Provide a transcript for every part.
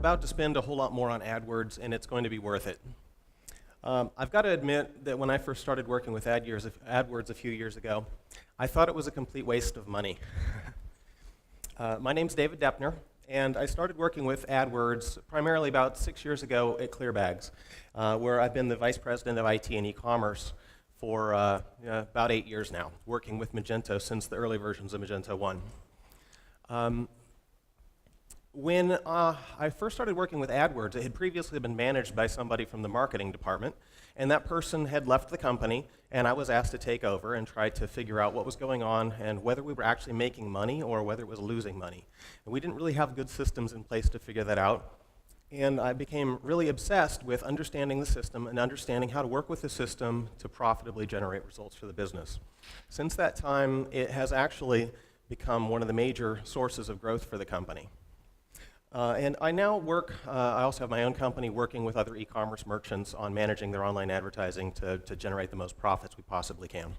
about to spend a whole lot more on AdWords, and it's going to be worth it. I've got to admit that when I first started working with AdWords a few years ago, I thought it was a complete waste of money. My name's David Deppner, and I started working with AdWords primarily about 6 years ago at ClearBags, where I've been the Vice President of IT and e-commerce for about 8 years now, working with Magento since the early versions of Magento 1. When I first started working with AdWords, it had previously been managed by somebody from the marketing department, and that person had left the company, and I was asked to take over and try to figure out what was going on and whether we were actually making money or whether it was losing money. And we didn't really have good systems in place to figure that out, and I became really obsessed with understanding the system and understanding how to work with the system to profitably generate results for the business. Since that time, it has actually become one of the major sources of growth for the company. And I now work, I also have my own company working with other e-commerce merchants on managing their online advertising to generate the most profits we possibly can.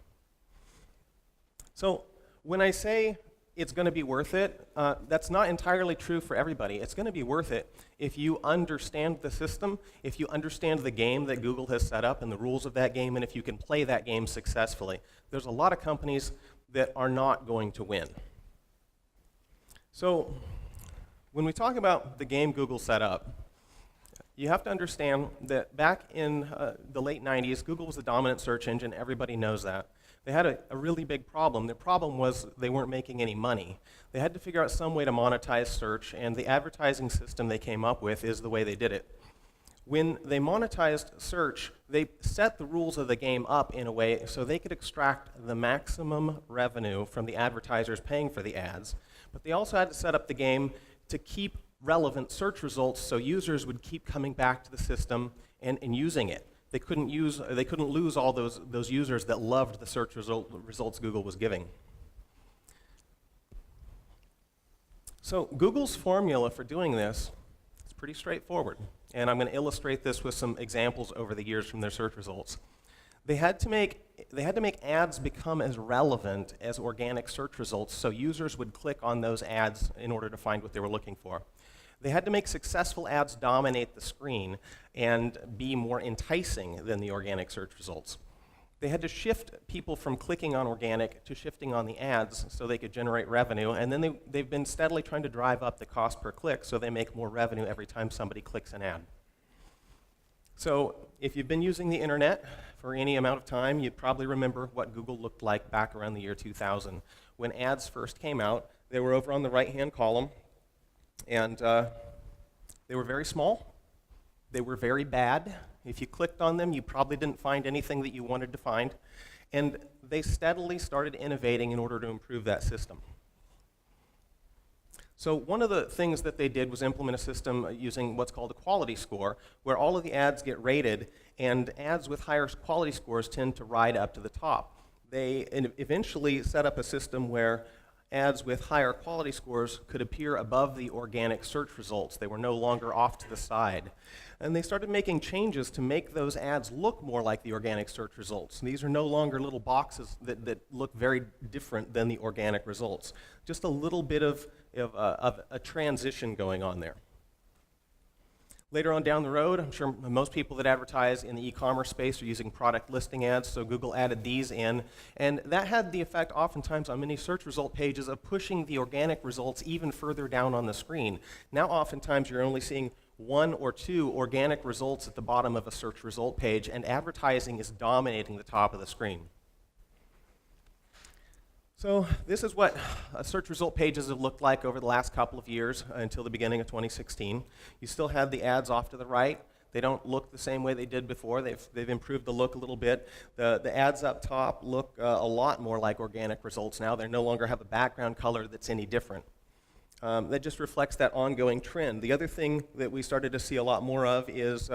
So when I say it's going to be worth it, that's not entirely true for everybody. It's going to be worth it if you understand the system, if you understand the game that Google has set up and the rules of that game, and if you can play that game successfully. There's a lot of companies that are not going to win. So when we talk about the game Google set up, you have to understand that back in the late 90s, Google was the dominant search engine. Everybody knows that. They had a really big problem. The problem was they weren't making any money. They had to figure out some way to monetize search, and the advertising system they came up with is the way they did it. When they monetized search, they set the rules of the game up in a way so they could extract the maximum revenue from the advertisers paying for the ads, but they also had to set up the game to keep relevant search results so users would keep coming back to the system and using it. They couldn't lose all those users that loved the search results Google was giving. So Google's formula for doing this is pretty straightforward, and I'm going to illustrate this with some examples over the years from their search results. They had to make ads become as relevant as organic search results so users would click on those ads in order to find what they were looking for. They had to make successful ads dominate the screen and be more enticing than the organic search results. They had to shift people from clicking on organic to shifting on the ads so they could generate revenue, and then they've been steadily trying to drive up the cost per click so they make more revenue every time somebody clicks an ad. So if you've been using the internet for any amount of time, you probably remember what Google looked like back around the year 2000. When ads first came out, they were over on the right-hand column, and they were very small. They were very bad. If you clicked on them, you probably didn't find anything that you wanted to find. And they steadily started innovating in order to improve that system. So one of the things that they did was implement a system using what's called a quality score, where all of the ads get rated, and ads with higher quality scores tend to ride up to the top. They eventually set up a system where ads with higher quality scores could appear above the organic search results. They were no longer off to the side. And they started making changes to make those ads look more like the organic search results. And these are no longer little boxes that look very different than the organic results. Just a little bit of a transition going on there. Later on down the road, I'm sure most people that advertise in the e-commerce space are using product listing ads, so Google added these in. And that had the effect oftentimes on many search result pages of pushing the organic results even further down on the screen. Now oftentimes you're only seeing 1 or 2 organic results at the bottom of a search result page, and advertising is dominating the top of the screen. So this is what search result pages have looked like over the last couple of years until the beginning of 2016. You still have the ads off to the right. They don't look the same way they did before. They've improved the look a little bit. The ads up top look a lot more like organic results now. They no longer have a background color that's any different. That just reflects that ongoing trend. The other thing that we started to see a lot more of is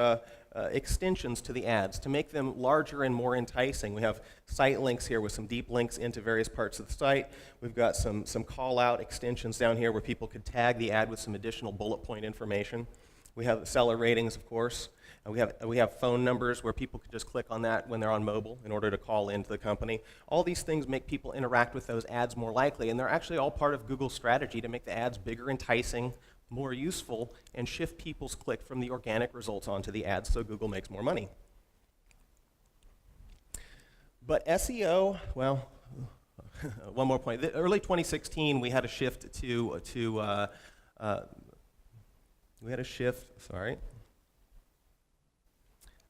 extensions to the ads to make them larger and more enticing. We have site links here with some deep links into various parts of the site. We've got some call-out extensions down here where people could tag the ad with some additional bullet point information. We have seller ratings, of course. We have phone numbers where people can just click on that when they're on mobile in order to call into the company. All these things make people interact with those ads more likely, and they're actually all part of Google's strategy to make the ads bigger, enticing, more useful, and shift people's click from the organic results onto the ads so Google makes more money. But SEO, well, one more point. Early 2016, we had a shift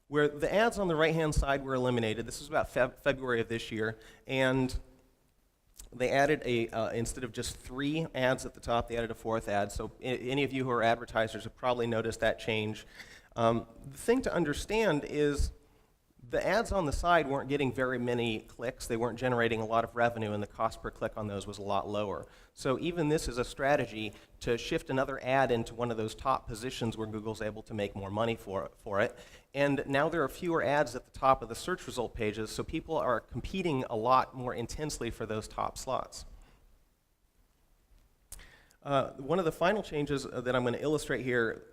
where the ads on the right-hand side were eliminated. This was about February of this year, and they added instead of just 3 ads at the top, they added a 4th ad. So any of you who are advertisers have probably noticed that change. The thing to understand is the ads on the side weren't getting very many clicks. They weren't generating a lot of revenue, and the cost per click on those was a lot lower. So even this is a strategy to shift another ad into one of those top positions where Google's able to make more money for it. And now there are fewer ads at the top of the search result pages, so people are competing a lot more intensely for those top slots. One of the final changes that I'm going to illustrate here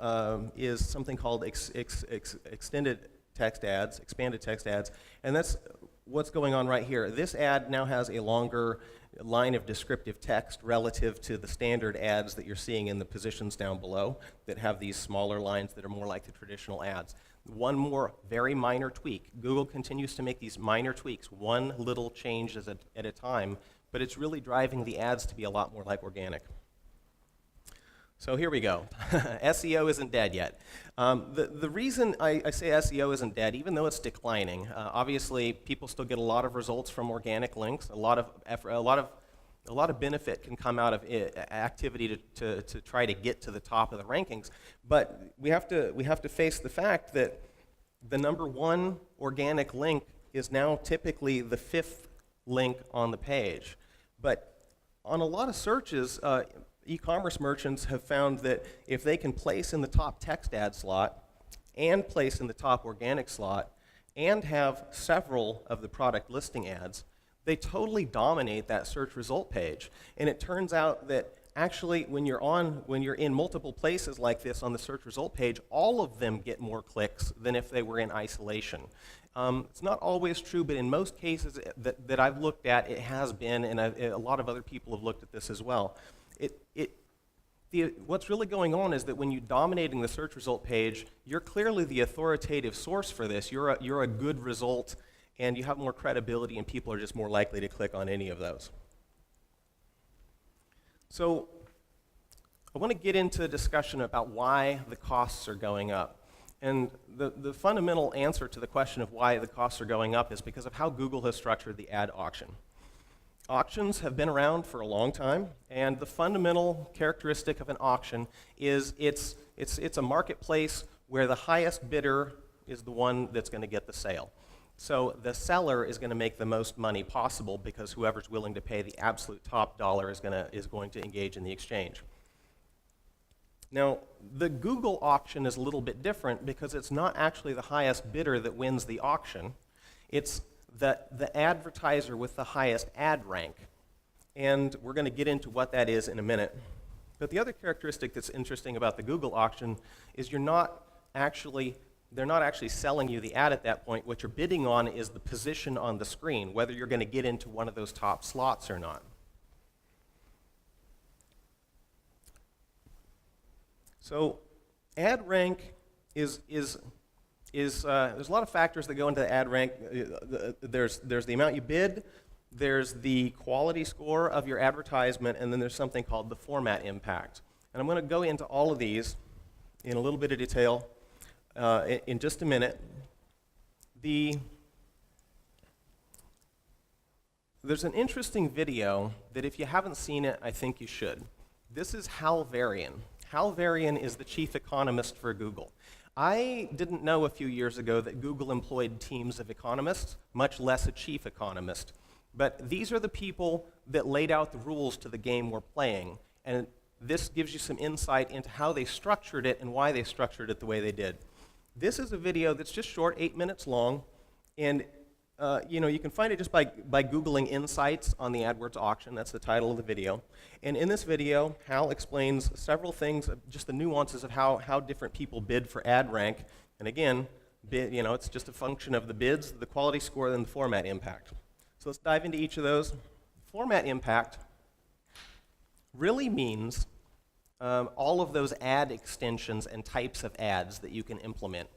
is something called extended text ads, expanded text ads, and that's what's going on right here. This ad now has a longer line of descriptive text relative to the standard ads that you're seeing in the positions down below that have these smaller lines that are more like the traditional ads. One more very minor tweak. Google continues to make these minor tweaks, one little change at a time, but it's really driving the ads to be a lot more like organic. So here we go. SEO isn't dead yet. The reason I say SEO isn't dead, even though it's declining, obviously people still get a lot of results from organic links. A lot of effort, a lot of benefit can come out of activity to try to get to the top of the rankings. But we have to face the fact that the #1 organic link is now typically the 5th link on the page. But on a lot of searches, e-commerce merchants have found that if they can place in the top text ad slot and place in the top organic slot and have several of the product listing ads, they totally dominate that search result page. And it turns out that actually when you're in multiple places like this on the search result page, all of them get more clicks than if they were in isolation. It's not always true, but in most cases that I've looked at, it has been, and a lot of other people have looked at this as well. What's really going on is that when you're dominating the search result page, you're clearly the authoritative source for this. You're a good result, and you have more credibility, and people are just more likely to click on any of those. So I want to get into a discussion about why the costs are going up. And the fundamental answer to the question of why the costs are going up is because of how Google has structured the ad auction. Auctions have been around for a long time, and the fundamental characteristic of an auction is it's a marketplace where the highest bidder is the one that's going to get the sale. So the seller is going to make the most money possible because whoever's willing to pay the absolute top dollar is going to engage in the exchange. Now, the Google auction is a little bit different because it's not actually the highest bidder that wins the auction. It's the advertiser with the highest ad rank. And we're going to get into what that is in a minute. But the other characteristic that's interesting about the Google auction is they're not actually selling you the ad at that point. What you're bidding on is the position on the screen, whether you're going to get into one of those top slots or not. So ad rank there's a lot of factors that go into the ad rank. There's the amount you bid, there's the quality score of your advertisement, and then there's something called the format impact. And I'm going to go into all of these in a little bit of detail in just a minute. There's an interesting video that if you haven't seen it, I think you should. This is Hal Varian. Hal Varian is the chief economist for Google. I didn't know a few years ago that Google employed teams of economists, much less a chief economist. But these are the people that laid out the rules to the game we're playing. And this gives you some insight into how they structured it and why they structured it the way they did. This is a video that's just short, 8 minutes long. And you can find it just by Googling insights on the AdWords auction. That's the title of the video. And in this video, Hal explains several things, just the nuances of how different people bid for ad rank. And again, it's just a function of the bids, the quality score, and the format impact. So let's dive into each of those. Format impact really means all of those ad extensions and types of ads that you can implement.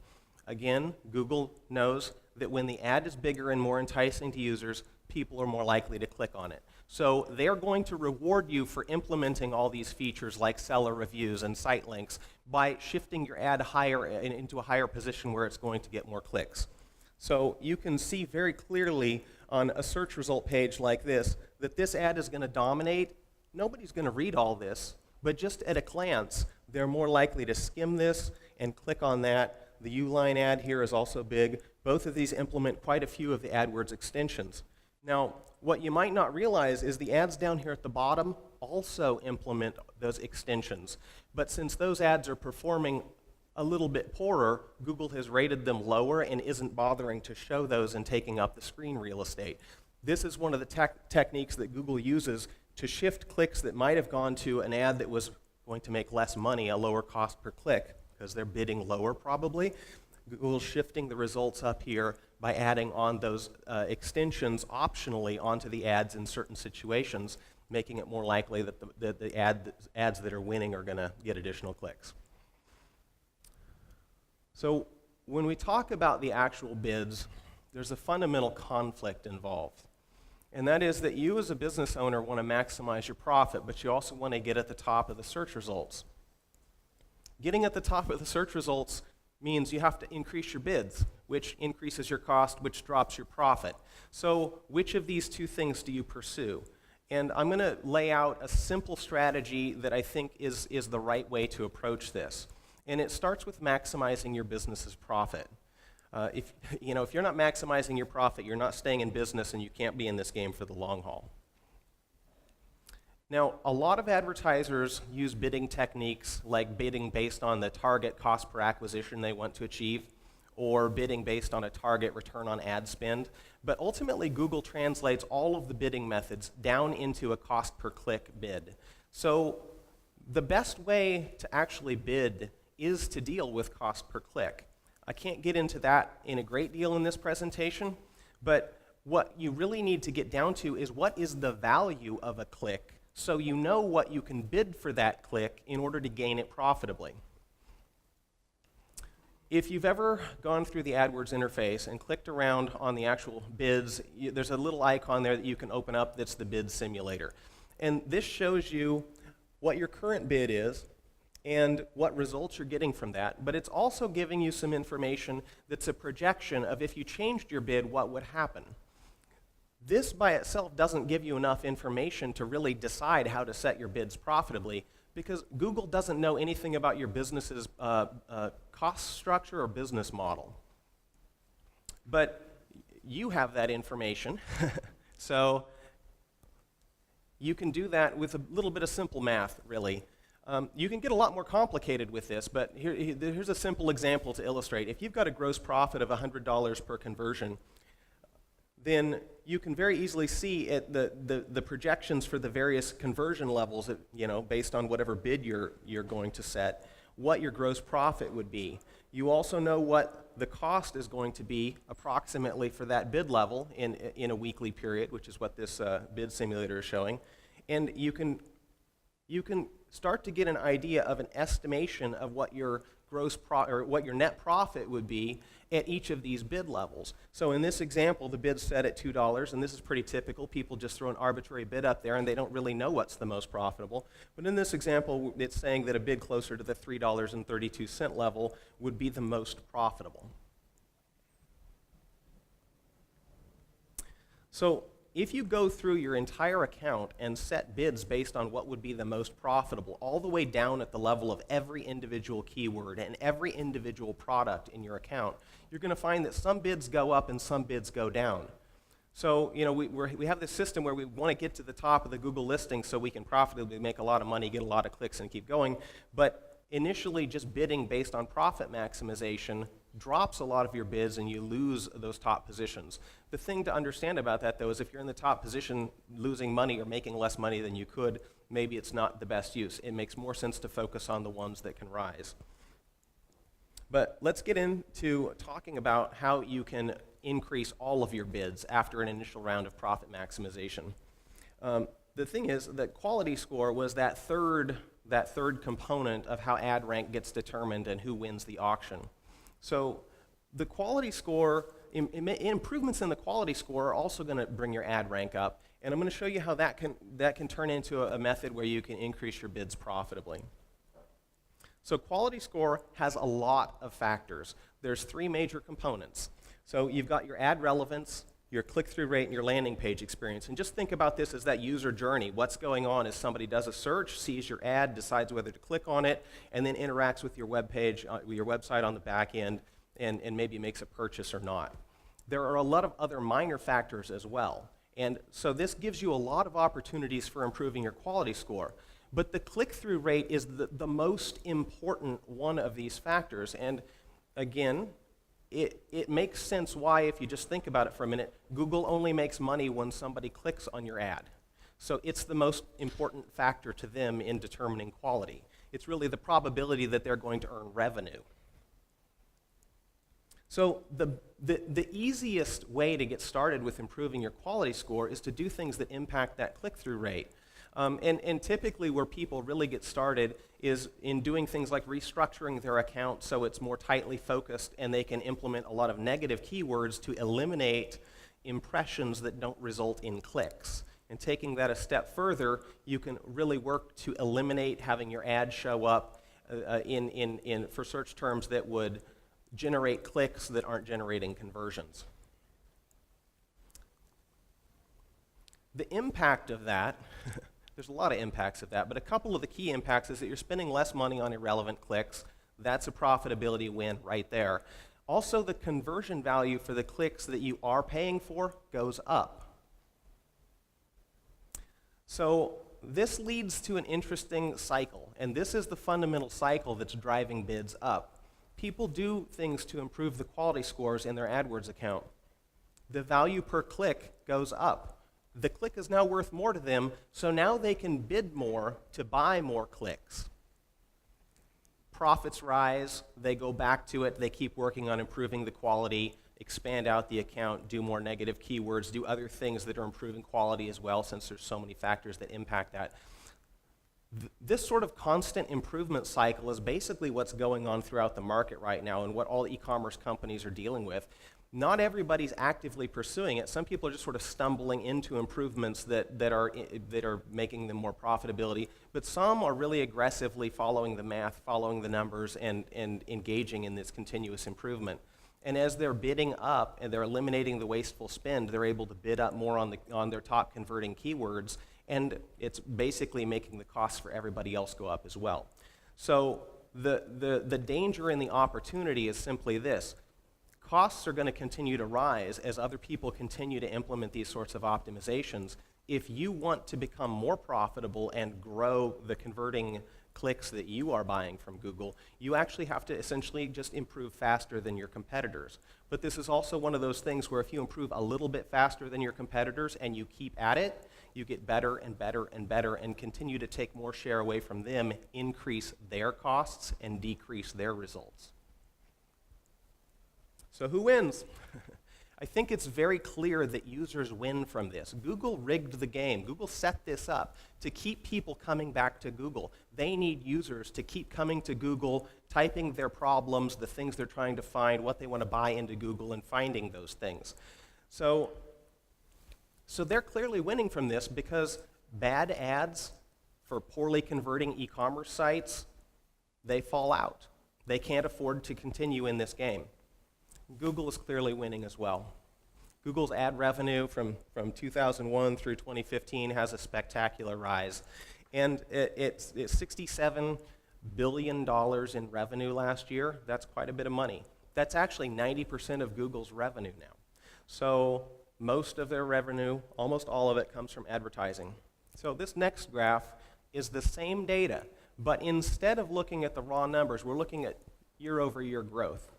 Again, Google knows that when the ad is bigger and more enticing to users, people are more likely to click on it. So they're going to reward you for implementing all these features like seller reviews and site links by shifting your ad higher into a higher position where it's going to get more clicks. So you can see very clearly on a search result page like this that this ad is going to dominate. Nobody's going to read all this, but just at a glance, they're more likely to skim this and click on that. The Uline ad here is also big. Both of these implement quite a few of the AdWords extensions. Now, what you might not realize is the ads down here at the bottom also implement those extensions. But since those ads are performing a little bit poorer, Google has rated them lower and isn't bothering to show those and taking up the screen real estate. This is one of the techniques that Google uses to shift clicks that might have gone to an ad that was going to make less money, a lower cost per click, because they're bidding lower probably. Google's shifting the results up here by adding on those extensions optionally onto the ads in certain situations, making it more likely that the ads that are winning are going to get additional clicks. So when we talk about the actual bids, there's a fundamental conflict involved. And that is that you as a business owner want to maximize your profit, but you also want to get at the top of the search results. Getting at the top of the search results means you have to increase your bids, which increases your cost, which drops your profit. So which of these two things do you pursue? And I'm going to lay out a simple strategy that I think is the right way to approach this. And it starts with maximizing your business's profit. If you're not maximizing your profit, you're not staying in business, and you can't be in this game for the long haul. Now, a lot of advertisers use bidding techniques like bidding based on the target cost per acquisition they want to achieve, or bidding based on a target return on ad spend. But ultimately, Google translates all of the bidding methods down into a cost per click bid. So the best way to actually bid is to deal with cost per click. I can't get into that in a great deal in this presentation, but what you really need to get down to is what is the value of a click, so you know what you can bid for that click in order to gain it profitably. If you've ever gone through the AdWords interface and clicked around on the actual bids, there's a little icon there that you can open up that's the bid simulator. And this shows you what your current bid is and what results you're getting from that, but it's also giving you some information that's a projection of if you changed your bid, what would happen. This by itself doesn't give you enough information to really decide how to set your bids profitably, because Google doesn't know anything about your business's cost structure or business model. But you have that information, so you can do that with a little bit of simple math, really. You can get a lot more complicated with this, but here's a simple example to illustrate. If you've got a gross profit of $100 per conversion, then you can very easily see the projections for the various conversion levels, based on whatever bid you're going to set, what your gross profit would be. You also know what the cost is going to be approximately for that bid level in a weekly period, which is what this bid simulator is showing. And you can start to get an idea of an estimation of what your what your net profit would be at each of these bid levels. So in this example, the bid's set at $2, and this is pretty typical. People just throw an arbitrary bid up there, and they don't really know what's the most profitable. But in this example, it's saying that a bid closer to the $3.32 level would be the most profitable. So if you go through your entire account and set bids based on what would be the most profitable, all the way down at the level of every individual keyword and every individual product in your account, you're going to find that some bids go up and some bids go down. So, we have this system where we want to get to the top of the Google listing so we can profitably make a lot of money, get a lot of clicks, and keep going. But initially, just bidding based on profit maximization drops a lot of your bids and you lose those top positions. The thing to understand about that, though, is if you're in the top position losing money or making less money than you could, maybe it's not the best use. It makes more sense to focus on the ones that can rise. But let's get into talking about how you can increase all of your bids after an initial round of profit maximization. The thing is that quality score was that third component of how ad rank gets determined and who wins the auction. So the quality score, improvements in the quality score are also going to bring your ad rank up, and I'm going to show you how that can turn into a method where you can increase your bids profitably. So quality score has a lot of factors. There's 3 major components. So you've got your ad relevance, your click-through rate, and your landing page experience. And just think about this as that user journey. What's going on is somebody does a search, sees your ad, decides whether to click on it, and then interacts with your web page, your website on the back end, and maybe makes a purchase or not. There are a lot of other minor factors as well. And so this gives you a lot of opportunities for improving your quality score. But the click-through rate is the most important one of these factors. And again, it makes sense why, if you just think about it for a minute, Google only makes money when somebody clicks on your ad. So it's the most important factor to them in determining quality. It's really the probability that they're going to earn revenue. So the easiest way to get started with improving your quality score is to do things that impact that click-through rate. And typically where people really get started is in doing things like restructuring their account so it's more tightly focused and they can implement a lot of negative keywords to eliminate impressions that don't result in clicks. And taking that a step further, you can really work to eliminate having your ad show up for search terms that would generate clicks that aren't generating conversions. The impact of that there's a lot of impacts of that, but a couple of the key impacts is that you're spending less money on irrelevant clicks. That's a profitability win right there. Also, the conversion value for the clicks that you are paying for goes up. So this leads to an interesting cycle, and this is the fundamental cycle that's driving bids up. People do things to improve the quality scores in their AdWords account. The value per click goes up. The click is now worth more to them, so now they can bid more to buy more clicks. Profits rise, they go back to it, they keep working on improving the quality, expand out the account, do more negative keywords, do other things that are improving quality as well, since there's so many factors that impact that. This sort of constant improvement cycle is basically what's going on throughout the market right now and what all e-commerce companies are dealing with. Not everybody's actively pursuing it. Some people are just sort of stumbling into improvements that are making them more profitability, but some are really aggressively following the math, following the numbers, and engaging in this continuous improvement. And as they're bidding up and they're eliminating the wasteful spend, they're able to bid up more on their top converting keywords, and it's basically making the costs for everybody else go up as well. So the danger and the opportunity is simply this. Costs are going to continue to rise as other people continue to implement these sorts of optimizations. If you want to become more profitable and grow the converting clicks that you are buying from Google, you actually have to essentially just improve faster than your competitors. But this is also one of those things where if you improve a little bit faster than your competitors and you keep at it, you get better and better and better and continue to take more share away from them, increase their costs, and decrease their results. So who wins? I think it's very clear that users win from this. Google rigged the game. Google set this up to keep people coming back to Google. They need users to keep coming to Google, typing their problems, the things they're trying to find, what they want to buy into Google, and finding those things. So they're clearly winning from this because bad ads for poorly converting e-commerce sites, they fall out. They can't afford to continue in this game. Google is clearly winning as well. Google's ad revenue from 2001 through 2015 has a spectacular rise. And it's $67 billion in revenue last year. That's quite a bit of money. That's actually 90% of Google's revenue now. So most of their revenue, almost all of it, comes from advertising. So this next graph is the same data, but instead of looking at the raw numbers, we're looking at year-over-year growth.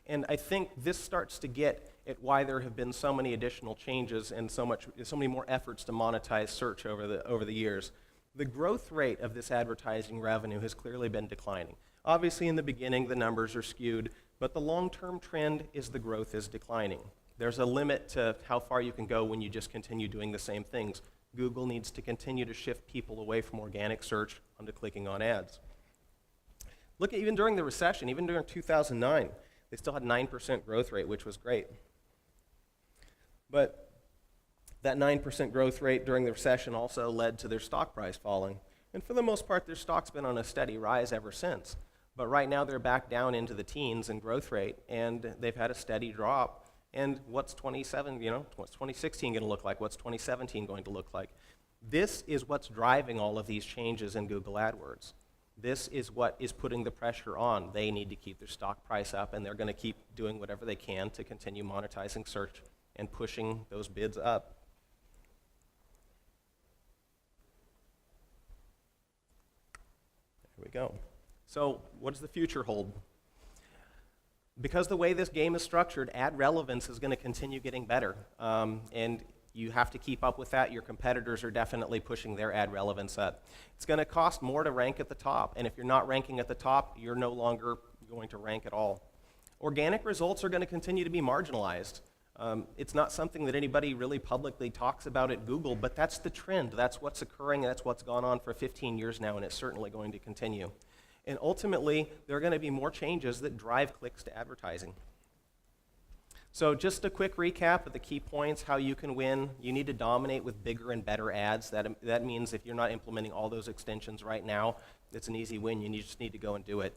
And I think this starts to get at why there have been so many additional changes and so many more efforts to monetize search over the years. The growth rate of this advertising revenue has clearly been declining. Obviously, in the beginning, the numbers are skewed, but the long-term trend is the growth is declining. There's a limit to how far you can go when you just continue doing the same things. Google needs to continue to shift people away from organic search onto clicking on ads. Look at even during the recession, even during 2009, they still had 9% growth rate, which was great. But that 9% growth rate during the recession also led to their stock price falling. And for the most part, their stock's been on a steady rise ever since. But right now, they're back down into the teens in growth rate, and they've had a steady drop. And what's 2016 going to look like? What's 2017 going to look like? This is what's driving all of these changes in Google AdWords. This is what is putting the pressure on. They need to keep their stock price up, and they're going to keep doing whatever they can to continue monetizing search and pushing those bids up. There we go. So what does the future hold? Because the way this game is structured, ad relevance is going to continue getting better. And you have to keep up with that. Your competitors are definitely pushing their ad relevance up. It's going to cost more to rank at the top. And if you're not ranking at the top, you're no longer going to rank at all. Organic results are going to continue to be marginalized. It's not something that anybody really publicly talks about at Google, but that's the trend. That's what's occurring. That's what's gone on for 15 years now, and it's certainly going to continue. And ultimately, there are going to be more changes that drive clicks to advertising. So just a quick recap of the key points, how you can win. You need to dominate with bigger and better ads. That means if you're not implementing all those extensions right now, it's an easy win. You just need to go and do it.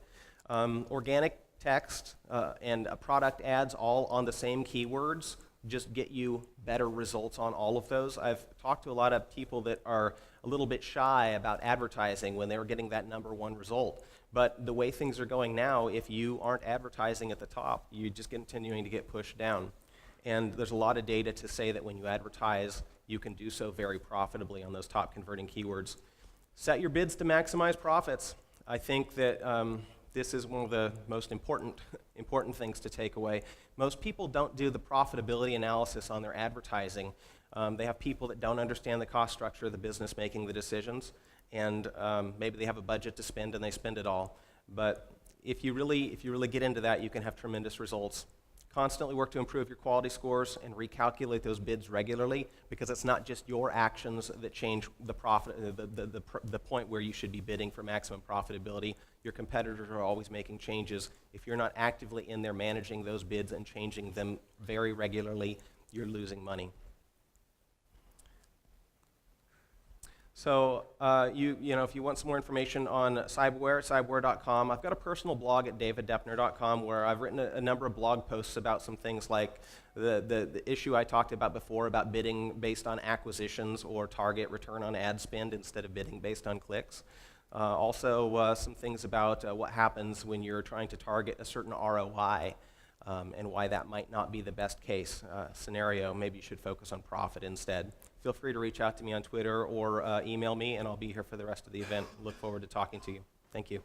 Organic text and product ads all on the same keywords just get you better results on all of those. I've talked to a lot of people that are a little bit shy about advertising when they were getting that #1 result. But the way things are going now, if you aren't advertising at the top, you're just continuing to get pushed down. And there's a lot of data to say that when you advertise, you can do so very profitably on those top converting keywords. Set your bids to maximize profits. I think that this is one of the most important things to take away. Most people don't do the profitability analysis on their advertising. They have people that don't understand the cost structure of the business making the decisions, and maybe they have a budget to spend and they spend it all. But if you really get into that, you can have tremendous results. Constantly work to improve your quality scores and recalculate those bids regularly, because it's not just your actions that change the profit, the point where you should be bidding for maximum profitability. Your competitors are always making changes. If you're not actively in there managing those bids and changing them very regularly, you're losing money. So if you want some more information on Psyberwere, Psyberwere.com. I've got a personal blog at daviddeppner.com where I've written a number of blog posts about some things like the issue I talked about before about bidding based on acquisitions or target return on ad spend instead of bidding based on clicks. Also, some things about what happens when you're trying to target a certain ROI and why that might not be the best case scenario. Maybe you should focus on profit instead. Feel free to reach out to me on Twitter or email me, and I'll be here for the rest of the event. Look forward to talking to you. Thank you.